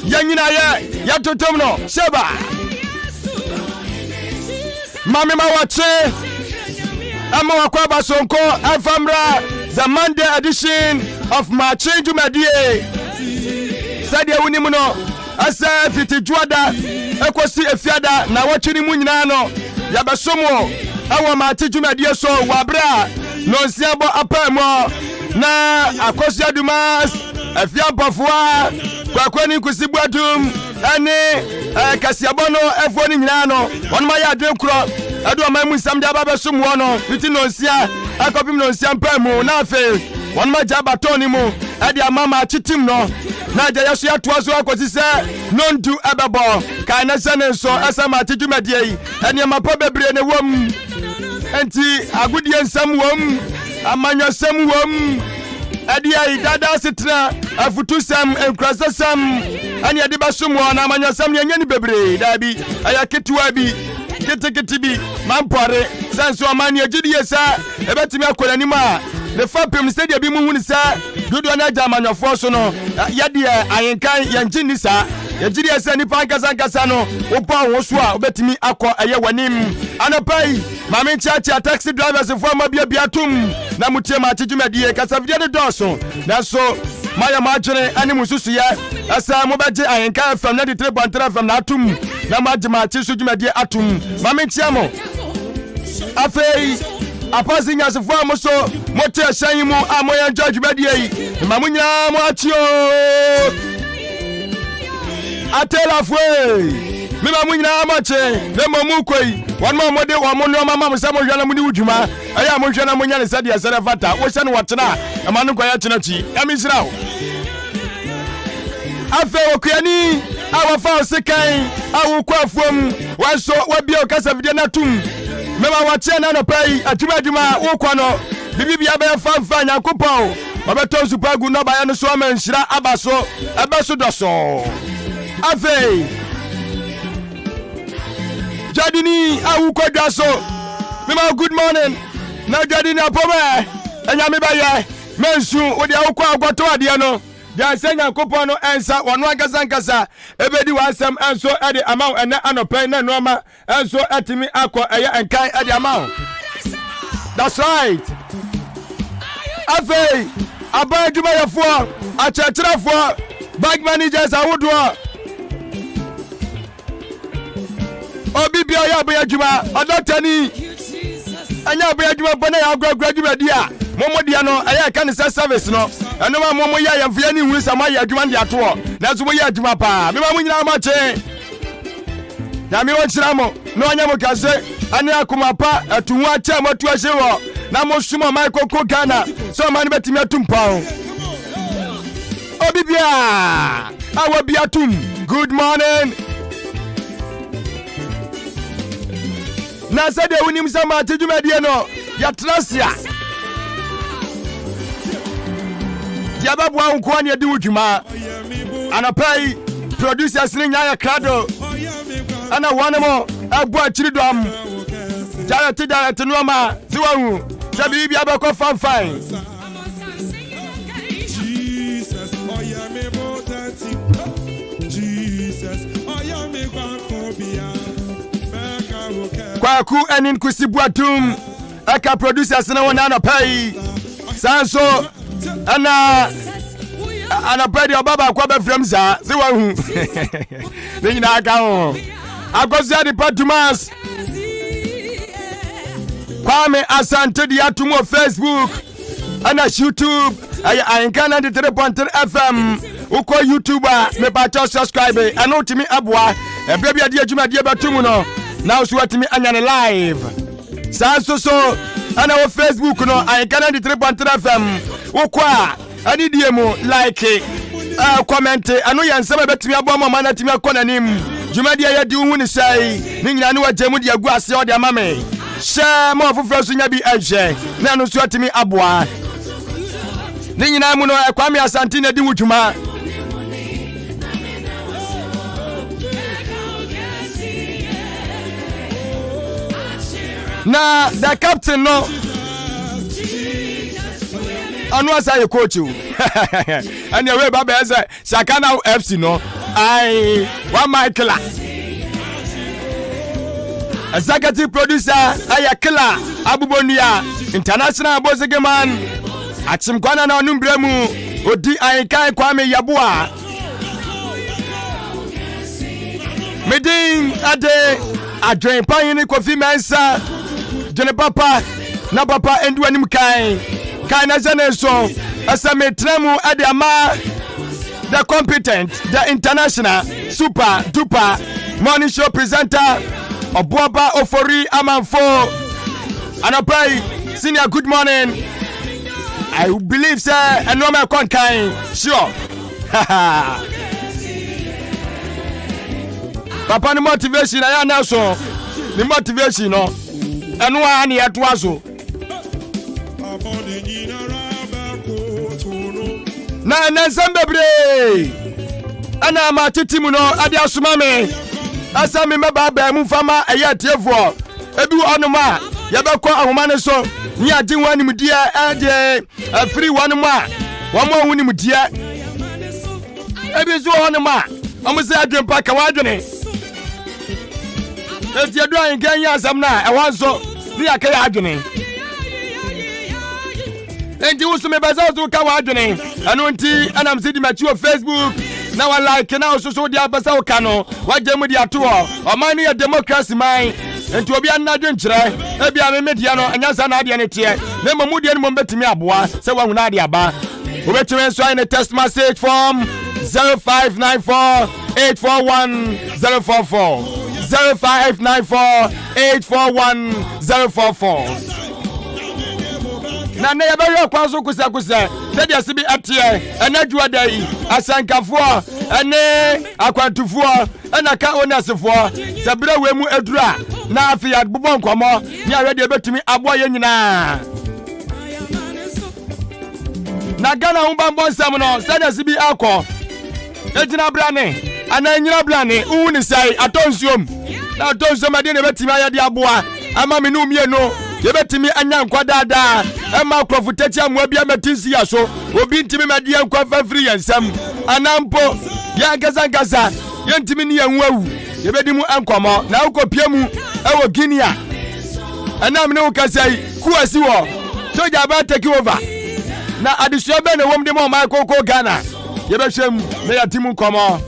Yanyina ye yatotom no Sheba Mami Mawache Ama wakwaba sonko Afamra the Monday edition of my change Medie Sadia Unimuno Asa fiti juada Ekosi efiada na wachini mu nyina no yabesomo awo ma tijumedie so wabra no nsiabo apamo na akosi adumas afia bofua kwakwani kusibwadum ane kasiabono efo ni nyina no wonma ya adekro adu ma mu nsam da babesomo no fiti no nsia akopim no nsia mpamu na afi wonma jaba toni mu ade amama chitim no na ja yaso ya toaso akosi se nondu abebo kai na sene so asama tijumedie yi ene mapo bebre ne wom enti agudie nsam wom amanyo sam wom adia idada sitra afutu sam enkrasa sam ani ade basomo na amanyo sam yenye ni bebre dabi ayaketua bi keteketi bi mampore sanso amani agidie sa ebetimi akolani ma the fapem stadium bi mu huni sa dodo na jamanyofo so no yade ayenkan yenjini sa yagidie sa nipa nkasa no opa ho so a obetimi akọ eye wanim anapai mame chacha taxi drivers fo ma bia tum na mutie ma tijumedie kasafide de doso na so maya majere ani mususu ya asa mo beje ayenkan fam na 3.3 fam na atum na majema chisu jumedie atum mame chiamo afei apasinya sefo amoso mote shan mu amoya judge bedie yi mamunya mo atio atela fwe me mamunya amache le mamu koi wan ma mode wa mo no mama mo samo hwana mu ni wudwuma aya mo hwana mo nya ne sade asere fata wo hye ne wotena amanu kwa ya tena chi amisirawo afe okuani awafa osekan awu kwafuom waso wabia okasa video na tum mema wache na no pai atuma wokwa no bibia be fanfa nyankopon obeto supagu no ba ya no so amanhira abaso doso afe jadini awu kwadwa so mema good morning na jadini apome enya me ba ye mensu wo de awukwa agwato ade no ja senya kopon no ensa wono agasankasa ebedi wasem enso ade amaw ene anopai na noma enso atimi akọ eye enkai ade amaw. That's right. Afei abai jumayafo achachirafo bag managers awodo obi bia ya abai juma odotani anya abai juma bana ya agwagwa juma dia momodia no aya kan service no eno ma momo ya yamfia ni hu sama ya adwuma ndi ato na so mo ya adwuma pa me ma munyina ma che na mi won chira mo no anya mo kase ani akoma pa atuhu acha motu ahye wo na mo sumo mai koko Ghana so ma ni betimi atumpa o obibia awo bia tum. Good morning na sade unim sama tejumedie no ya trasia yababwa nko ane di wudwuma anapai producers ni nyaya krado ana wanemo abu achiri dom jaya ti no ma ziwahu sabi bi abako fanfan Jesus oyame botati Jesus oyame kwankobia kwaku enin kusibwatum aka producers na wona anapai sanso ana pedi obaba kwa be frem za se wa hu ni na aka ho agosia di Patumas Kwame Asante di atumo Facebook ana YouTube Ayenkana 3.3 FM uko YouTube me ba subscribe ana utimi aboa ebe bia di adwuma di batumu no na usu watimi anyane live so ana wo Facebook no Ayenkana 3.3 FM ukwa ani die mu like comment anu yansama betimi abo mama na timi akona nim jumadi ya di hu ni sai ni nyina ne wagemu di agu ase o de amame sha mo afufra so nya bi ahye na anu so atimi aboa ni nyina mu no Kwame Asante na di wudwuma na the captain no anu asa ye coach o and we baba esa Sakana FC no I wa Michael. Executive producer Ayakila Abubonia International Bozegeman Achimkwana na onumbremu odi Ayikai Kwame Yabua Medin ade adwen pan ni Kofi Mensa Jene papa na papa endu anim kan na zene so asame tremu ade ama the competent the international super duper morning show presenter Obuaba Ofori Amanfo Anapai senior good morning. I believe sir and no man kind sure. Papa, the motivation I now so the motivation no and one year to us. Na Zambebre and I'm a titimuno adiasumame. Asa me meba ba mu fama eye tiefo ebi onuma ye bekọ ahomane so ni agye wani mudie ade afiri wanuma wamo huni mudie ebi zo onuma amusa adwempa ka wadwene eti edu an ganya asam na e wanso ni akaya adwene enti usu me baza zo ka wadwene anu nti anam sidi machi o Facebook na wa like na so dia basa wo kano wagye dia to o man no democracy man enti obi anadwe nkyere e bia me media no anyasa na ade ne tie na mamu die no mo betimi aboa se wa hu na ade aba obetimi so in a text message from 0594841044 0594841044 na ne yabere kwaso kusa se dia sibi atie enadua dai asankafo ene akwantufo ena ka onasefo sebra wemu edura na afia bobon komo ni awede betumi abo ye nyina na gana humbambo nsam no se dia sibi akọ ejina brane ana nyina brane uni sai atonsuom na atonsuom ade ne betumi ayade aboa ama me no mieno yebetimi anya nkwa dada ema krofuteti amwa bia metinsi ya so obi ntimi medie nkwa fafiri yansam anampo ya gazangasa yentimi ni yanwawu yebedimu enkomo na ukopiemu ewo Guinea anam ne ukasai kuasi wo soja ba take over na adisua be ne wom de mo ma koko Ghana yebehwem me yatimu komo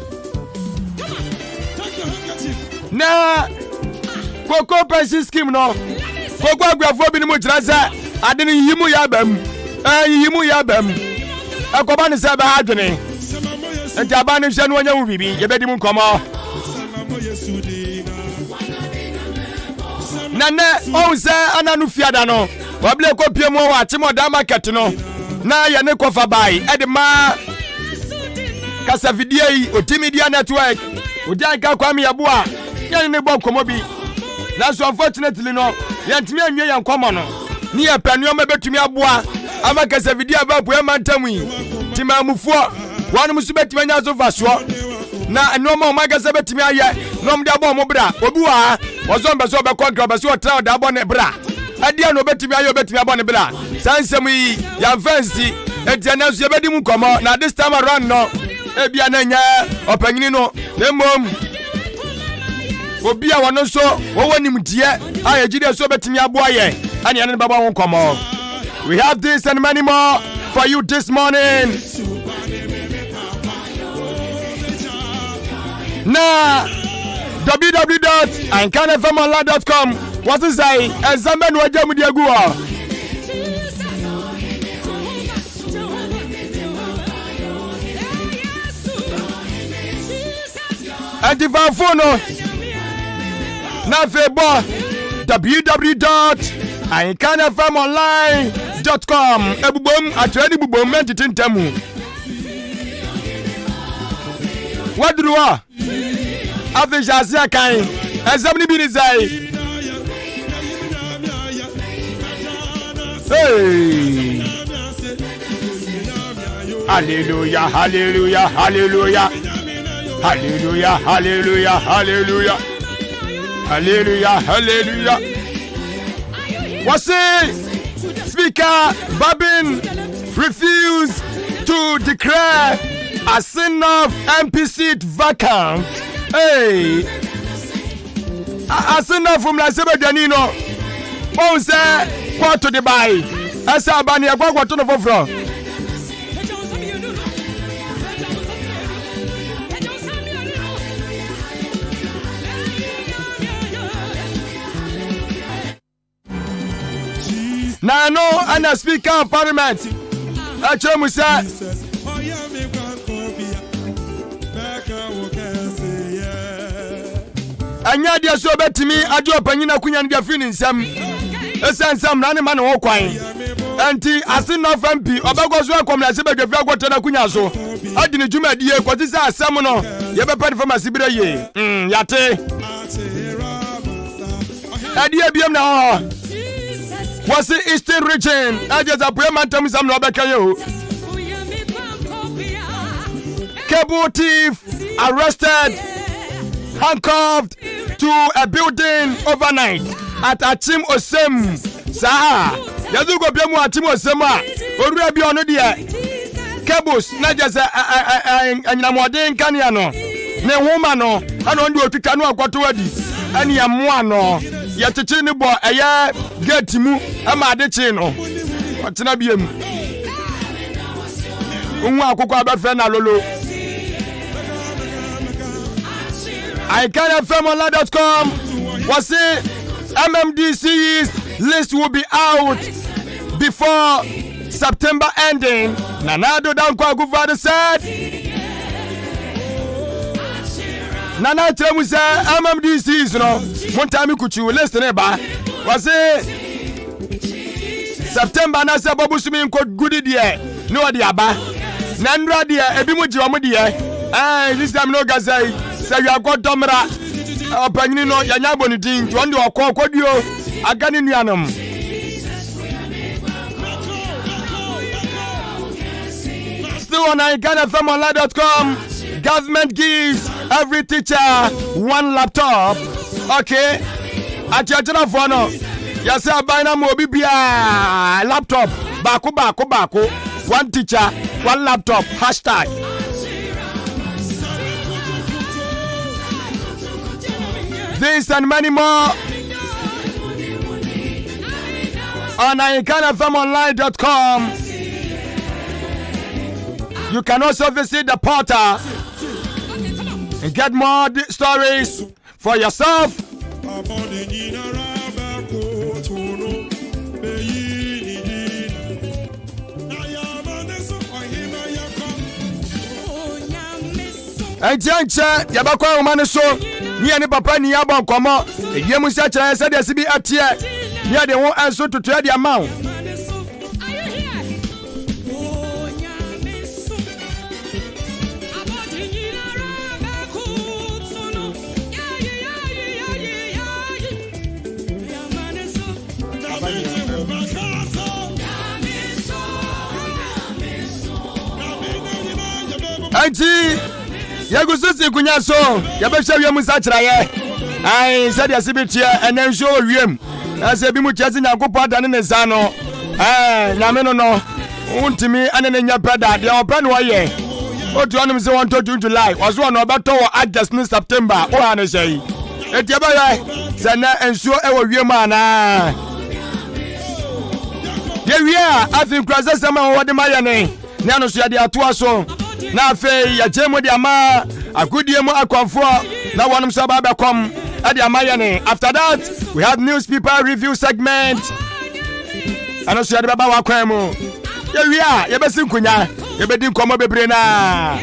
na koko pension scheme no koko agwafo bi ni mu kirasa ade ni yimu ya bam yimu ya bam akoba ni se ba adwene enti aba ni hwe no nya wu bibi yebedi mu komo nane onse ananu fiada no wable ko piemu wa chimoda market no na ye ne kofa bai ede ma kasa video yi otimidia network ojanka kwami yaboa ye ne bo komo bi na so unfortunately no yantimi anwe yan komo no ni ye panu ma betumi aboa ama kasa video ba po emantam yi timamufuo wanu musu betumi anya so faso na enoma ma kasa betumi aye nom de abo mo bra obi wa wozombe so be kontra be so tra de abo ne bra adia no betumi aye betumi abo ne bra sansem yi ya fancy etiana so yebedi mu komo na this time around no ebia na nya opanyini no nemom obi a wono so wowonim die aye gide so betumi aboa ye ani ane baba won komo. We have this and many more for you this morning. Na www.ankanfmonline.com what is I examine wajamu diagua antifafono na febo www.ankanfmonline.com ebubom atredi bubom mentintentamu wadruwa afijazia kan examine bi ni zai hey hallelujah hallelujah hallelujah hallelujah hallelujah hallelujah hallelujah hallelujah. What's it? Speaker Babin refused to declare Asinov MP seat vacant. Hey, Asinov from La Sebedanino. Oh, say, what to the buy? I said, Bania, what to the from? Now, no, and a speaker of parliament. I told you, sir. Anya dia so betimi ajo panyina kunya ndia fini nsam ensam na ne ma ne ho kwan anti Asinov MP obagozo akomla se bedwafi agwota na kunya so adi ne dwuma die kwoti se asam no ye be pedi famasi bire ye yate adi abiem na ho was the Eastern region aje za poema ntam sam na obeka ye ho cable thief arrested, handcuffed to a building overnight at Achim Osem. Sir, yazu go biamu Achim Osem a orua bi ono de cables na just anyamodin kania no ne homa no ana ndi otwika no akwato wadi ani amoa no ye tete ni bo eye gate mu ama ade chi no otena biem unwa akoko abafe na lolo iCanFMonline.com was it MMDC's list will be out before September ending. Nanado Dankwa Guvada said Nana Temusa MMDC's no one time you could listen about was it September Nasa Babu Swimming code good idea no idea ba Nandra dear Ebimuji Omudia this time no gazai. Say you are got domera opanyini no yanya bonidin to ndi okwadio agani nuanam still on iCanFMonline.com. Government gives every teacher one laptop. Okay, achachana for no yase abana mo bibia laptop bako one teacher one laptop hashtag. This and many more on iCanFMonline.com. You can also visit the portal and get more stories for yourself. Ejancha yabakwa umane so ni ani papa ni yabon komo eyemu sia kire se de sibi atie ni ade ho anso tutu ade amawo Auntie Yagususi kunya so yabehwa wiem sakyraye ai said yasibitia enenso wiem ase bi mu kyase nyankopɔ adane ne sa no nyame no untimi anene nya brada de opa no ye otu anum se won to July ozo no obeto wo August ni September o ane sei etiaba ye se na enso ewo wiem ana ye wia afin krasa sama wo de mayane ne anu so yade ato aso na fe ya jemo de ama agudie mu akonfo na wonum so ba bekom ade amayane. After that we have newspaper review segment and also yade baba wakwan mu ye wia ye besi nkunya ye bedi nkomo bebre na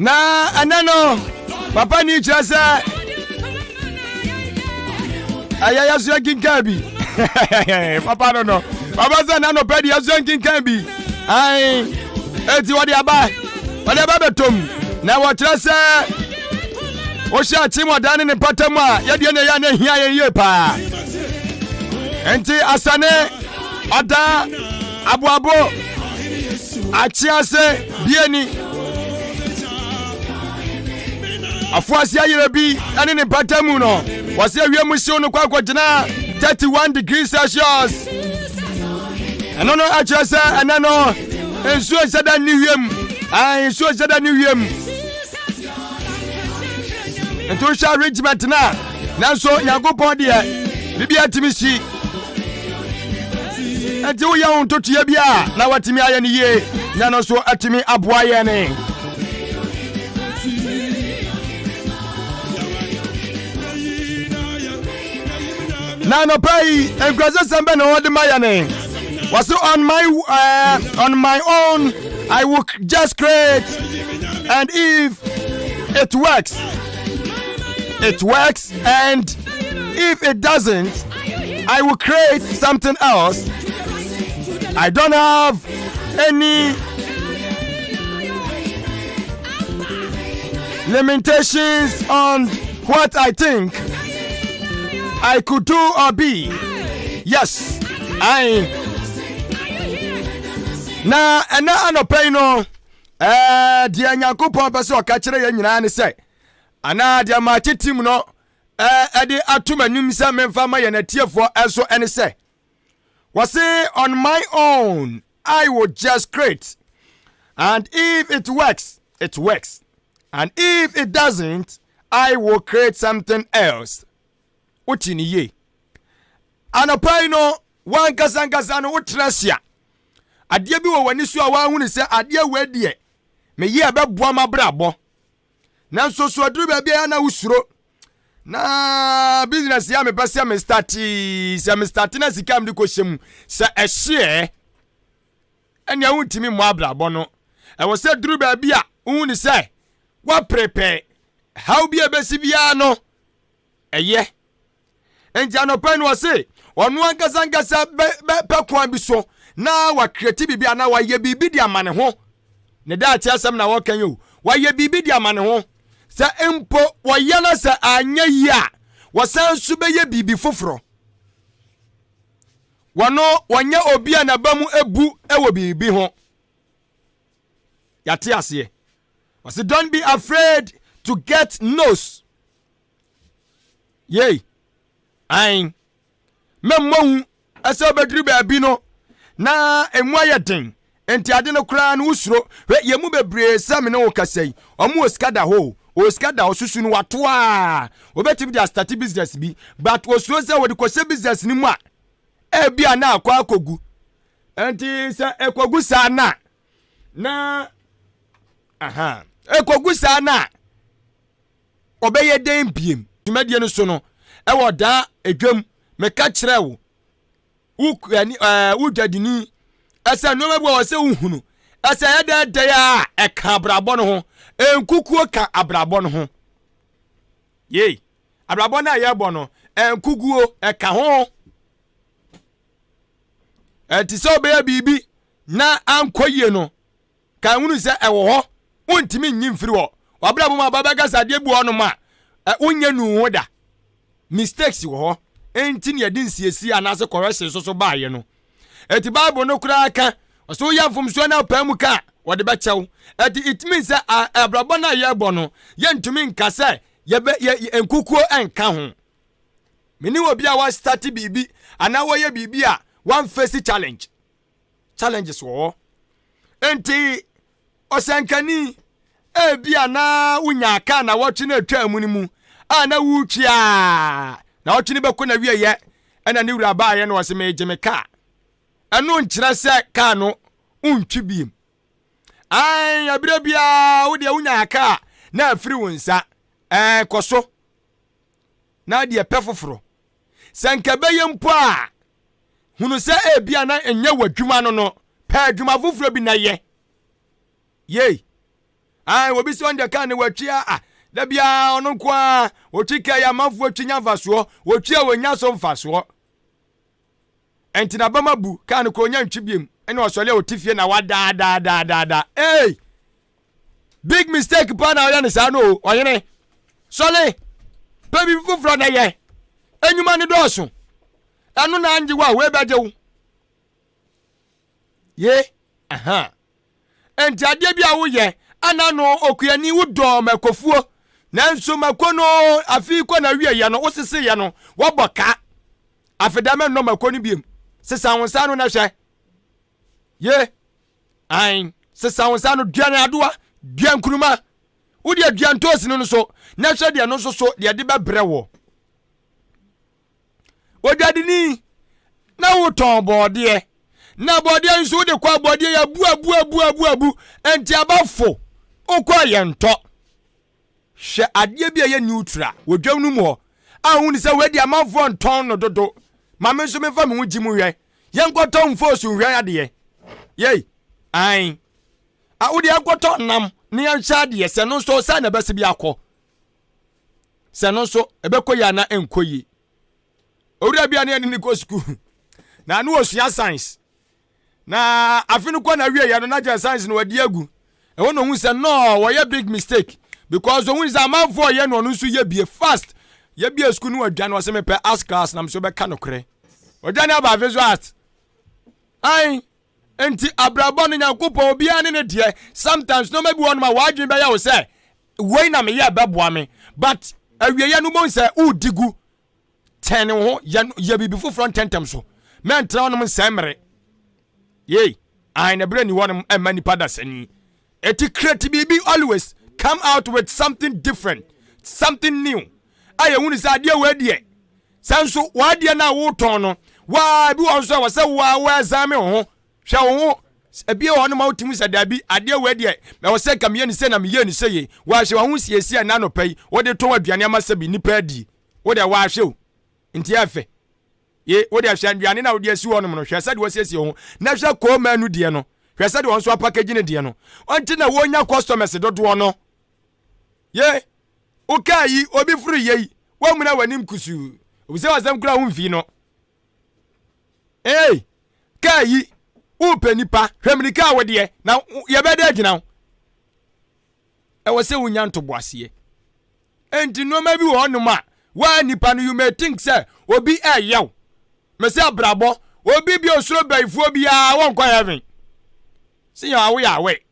Na anano papa ni chasa ayaya so kinkabi papa no papa say na no pedi aso kinkabi ai eti wode aba betom na wo chasa o sha chimodan ne patam a ye de na ya na hia ye pa enti asane ada abuabo achiase bieni afuasi ayere bi ane ne patamu no wase awie muhye no kwa gina 31 degrees Celsius eno no achasa anano ensu ejada ni wiem ensu ejada ni wiem ento sha regiment na nanso Yakobon de bibia timisi enti wo ya won totua bia na watimi aye ne ye na no so atimi aboa ye ne na no pay enkwase sembe no wode mayane was on my own I will just create, and if it works and if it doesn't I will create something else. I don't have any limitations on what I think I could do or be. Yes, I. Na anopay no. Dia Yakobon pese o ka kire ye nyina ne se. Ana dia ma titim no. Edi atumanum se memfa ma ye na tiefo eso ene se. Was say on my own I would just create. And if it works, it works. And if it doesn't, I will create something else. Utini ye anopay no wan kasankasa no utresia ade bi wo wani so a wa hunu se ade we de me ye abeboa mabrabo nanso so aduru ba bia na usuro na business ya me pese me start na sika mde ko hyem se ehye ene a wuntimi mo abrabo no e wo se duru ba bia hunu se wa prepare how bia besi bia no eye enti anopay no se onu ankasa be kwan bi so na wa create bibi ana wa ye bibi di amane ho ne da ati asem na wo kan yo wa ye bibi di amane ho se empo wo ye na se anya yi a wo san su be ye bibi foforo wono wonye obi ana bamu ebu ewo bibi ho yate ase was don't be afraid to get nose. Yay ain memmo ase obedri ba bi no na emu ayeden enti ade no kra no usuro yemu bebre sam ne wo kasai omo oskada ho oskada osusu no wato a obetim dia start business bi but osuro se wo de kose business ni mu a e bia na akwa akogu enti se ekogu sa na ekogu sa na obeye den biem tumedie no so no e woda edwam meka kire wo wudadini asa no mebo wo se uhunu asa yeda ya e ka abrabo no ho enkukuo ka abrabo no ho ye abrabo na ye bo no enkuguo e ka ho ti so be bibi na ankoye no ka hunu se e wo ho wontimi nyi mfiri wo abrabo ma baba gasa de bu ono ma unye nu hoda mistakes wo ho enti ne yedi nsiesi anase correction so baaye no eti bible no kura aka so ya fom so na pamu ka wode be chew eti it means say abrabo na ye gbo no ye ntumi nka se ye enkukuo enka ho meni obi a wa start bibi ana wo ye bibi a one face challenges wo enti osankani ebi ana unya aka na wotu na atwa mu ni mu ana wuchi a na otwini be ko na wie ye ena ne wura ba ye no wose me gye ka eno nkyira se ka no untwi biem ai abire bia wo de unya ka na afiri wonsa koso na de pefoforo sanka beye mpo a hunu se bia na enye wadwuma no pa adwuma foforo bi na ye ai obi se on de ka ne watwia da bia ono kwa otwika ya mafu atwinya faso otwia wonya so mfaso entina bama bu ka ne ko nya ntwibiem ene osole otifie na wada big mistake pa na oya ne sa no oyene sole baby fufro na ye enyuma ne doso anu na anje wa we beje wo enti ade bia wo ye ana no okuani wo do makofuo nanso makono afi ko na wie ye no wo sese ye no wo boka afedame no makoni biem sesa wonsa no na hwe ain sesa wonsa no duane adoa duan kuruma wo de duan tosi no so na hwe de no so de de bebre wo odadini na wo ton bode na bode nso de kwa bode ya bu enti abafo okwa ye nto hwe ade bia ye neutral wodwam no mu ahun se we de amanfo nton no dodo mame nso me fa me huji mu hwe ye nkoto mfosu hwe ade ain wo de akoto nam ne ya hwa ade se no so sa na bese bi akọ se no so ebekoya na enkoyi owura bia ne ni ko school na no osua science na afinu kwa na wie ya no na je science no wadi agu e wono hu se no wo ye big mistake because hu is amanfo ye no nso ye bie fast ye bie school no adwan wo se me pe ask class na mso be ka nokre odwan aba visual art ai enti abrabo no nyakopo obi ane ne de sometimes no maybe one ma wadwen be ya wo se wei na me ye beboa me but awie ye no mo se udigu ten ho ye bibi fufro tentem so men tra no semre I never ni one many padasani eti create bibi always come out with something different, something new. Aye hunu sa de we de sanso wa de na wo ton no wa bi won so wa se wa zame ho hwe ho ebie ho no ma utimi sa da bi ade we de me wo se kam ye ni se na me ye ni se ye wa hwe ho siesie na no pai wo de ton aduane amasa bi nipa adi wo de wa hwe nti afe wo de hwe aduane na wo de asi ho no no hwe sa de wo siesie ho na hwe ko ma nu de no hwe sa de won so package ne de no onti na wo nya customers dodo no ukai obi free ye wo muna wanim kusu obi se wasam kura hu mfi no kai upenipa hwemrika wo de na ye bede agina e wo se wunya ntoboase enti no ma bi wo no ma wa nipa no you may think say obi eyew me se abrabo obi bi osuro baifo bia won kwa heaven see ya we ya we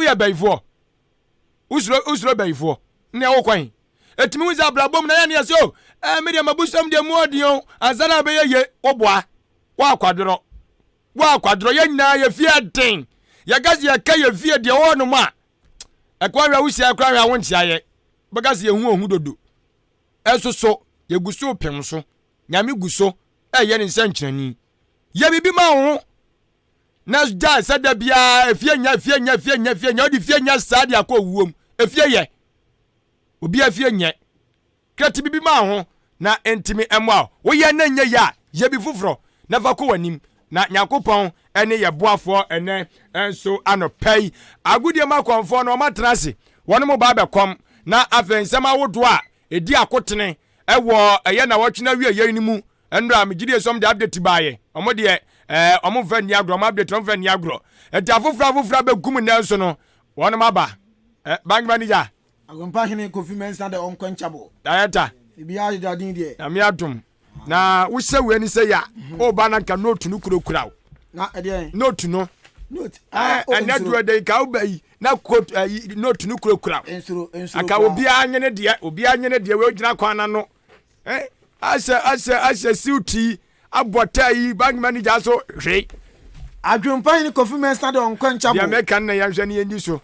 ya baifo usuro baifo ne wo kwan etimi wuza abrabom na ya ne so media mabusam de muodion azana be ye oboa wa kwadro ye nyina ye fie den ya gazi ya kai ye fie de wo no ma ekwa wusi akwa wa won tiaye bagazi ye hu ohu dodo esoso ye guso pem so nyame guso ye ne nsankyerani ye bibi ma ho na ja sada bia fie nya odi fie nya sade akọ wuom efie ye obi afie nye krati bibi ma ho na entimi emwa wo ye na nye ya ye bi fufuro na fa ko wanim na nyakopon ene ye boafo ene enso anopai agudie ma konfo no matrase wono mo ba bekom na afensem awodo a edi akotene ewo eye na wotwena wie ye ni mu enra megide som de update baaye omo de omo fa ni agro ma update omo fa ni agro enti afufura begum na enso no wono maba bank manager agompa hene Kofi Mensah de onquenchable ayata bia jadin de na me adum na wo se we ni se ya o ba na nka note nu kura na ede note no note na do de ka obai na quote note nu kura ensuro aka obi anyene de we ogina kwana no asa suiti abotai bank manager so hwe agompa hene Kofi Mensah de onquenchable ya me kan na ya hwe ni so